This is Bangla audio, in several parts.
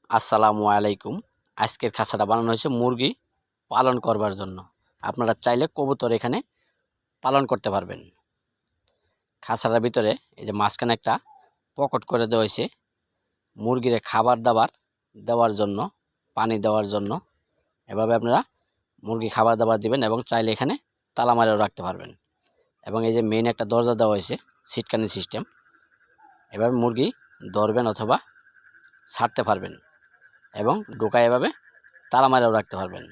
আসসালামু আলাইকুম। আজকের খাঁচাটা বানানো হয়েছে মুরগি পালন করবার জন্য। আপনারা চাইলে কবুতর এখানে পালন করতে পারবেন। খাঁচাটার ভিতরে এই যে মাঝখানে একটা পকেট করে দেওয়া হয়েছে মুরগির খাবার দাবার দেওয়ার জন্য, পানি দেওয়ার জন্য। এভাবে আপনারা মুরগি খাবার দাবার দিবেন এবং চাইলে এখানে তালা মারেও রাখতে পারবেন। এবং এই যে মেইন একটা দরজা দেওয়া হয়েছে সিটকানি সিস্টেম। এভাবে মুরগি ধরবেন অথবা ছাড়তে পারবেন এবং ঢোকায় এভাবে তালা মারেও রাখতে পারবেন।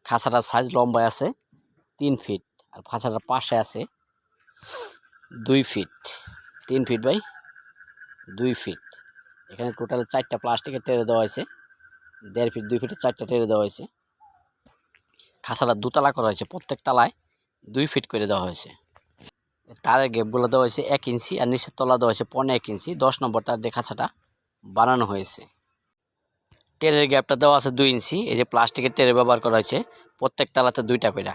খাঁচাটার সাইজ লম্বায় আছে 3 ফিট আর খাঁচাটার পাশে আছে 2 ফিট, 3 ফিট বাই 2 ফিট। এখানে টোটাল 4টা প্লাস্টিকের টেরে দেওয়া হয়েছে, 1.5 ফিট 2 ফিটের 4টা টেরে দেওয়া হয়েছে। খাঁচাটা দুতলা করা হয়েছে, প্রত্যেক তালায় 2 ফিট করে দেওয়া হয়েছে। তারের গ্যাপগুলো দেওয়া হয়েছে 1 ইঞ্চি আর নিচের তলা দেওয়া হয়েছে 1.5 ইঞ্চি। 10 নম্বর তার দিয়ে খাঁচাটা বানানো হয়েছে। টেরের গ্যাপটা দেওয়া আছে 2 ইঞ্চি। এই যে প্লাস্টিকের টেরে ব্যবহার করা হয়েছে, প্রত্যেক তালাতে 2টা করে।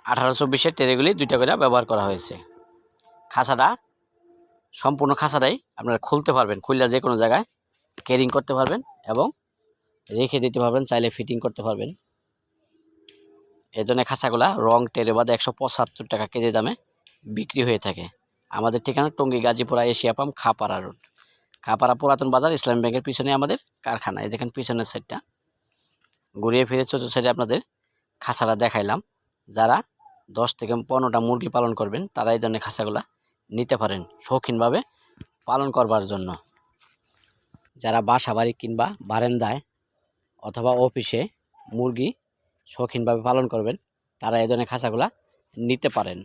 1824-এর টেরেগুলি 2টা করে ব্যবহার করা হয়েছে। খাঁচাটা সম্পূর্ণ খাঁচাটাই আপনারা খুলতে পারবেন, খুললে যে কোনো জায়গায় ক্যারিং করতে পারবেন এবং রেখে দিতে পারবেন, চাইলে ফিটিং করতে পারবেন। এই জন্য খাঁচাগুলা রং টেরে বাদে 175 টাকা কেজি দামে বিক্রি হয়ে থাকে। আমাদের ঠিকানা Tongi Gazipura Asia pump Khapara road, Khapara পুরাতন বাজার, ইসলামী ব্যাংকের পিছনে আমাদের কারখানা। এই দেখেন পিছনের সাইডটা, ঘুরিয়ে ফিরে চতুর্থ সাইডে আপনাদের খাঁচাটা দেখাইলাম। যারা 10 থেকে 15টা মুরগি পালন করবেন তারা এই ধরনের খাঁচাগুলা নিতে পারেন শৌখিনভাবে পালন করবার জন্য। যারা বাসা বাড়ি কিংবা বারান্দায় অথবা অফিসে মুরগি শৌখিনভাবে পালন করবেন তারা এই ধরনের খাঁচাগুলা নিতে পারেন।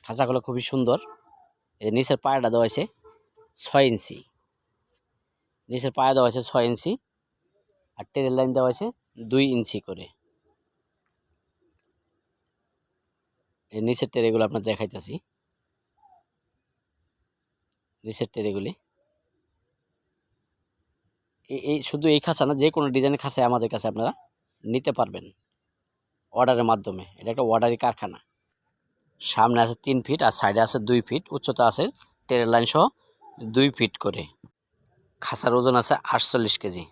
খাঁচাগুলো খুবই সুন্দর। এই নিচের পায়াটা দেওয়া হয়েছে 6 ইঞ্চি, নিচের পায়া দেওয়া হয়েছে 6 ইঞ্চি আর টেরের লাইন দেওয়া হয়েছে 2 ইঞ্চি করে। এই নিচের টেরেগুলো আপনার দেখাইতেছি, নিচের টেরেগুলি। এই শুধু এই খাঁচা না, যে কোনো ডিজাইনের খাঁচায় আমাদের কাছে আপনারা নিতে পারবেন অর্ডারের মাধ্যমে। এটা একটা অর্ডারি কারখানা। সামনে আছে 3 ফিট আর সাইডে আছে 2 ফিট, উচ্চতা আছে টেরের লাইন সহ 2 ফিট করে। খাঁচার ওজন আছে 48 কেজি।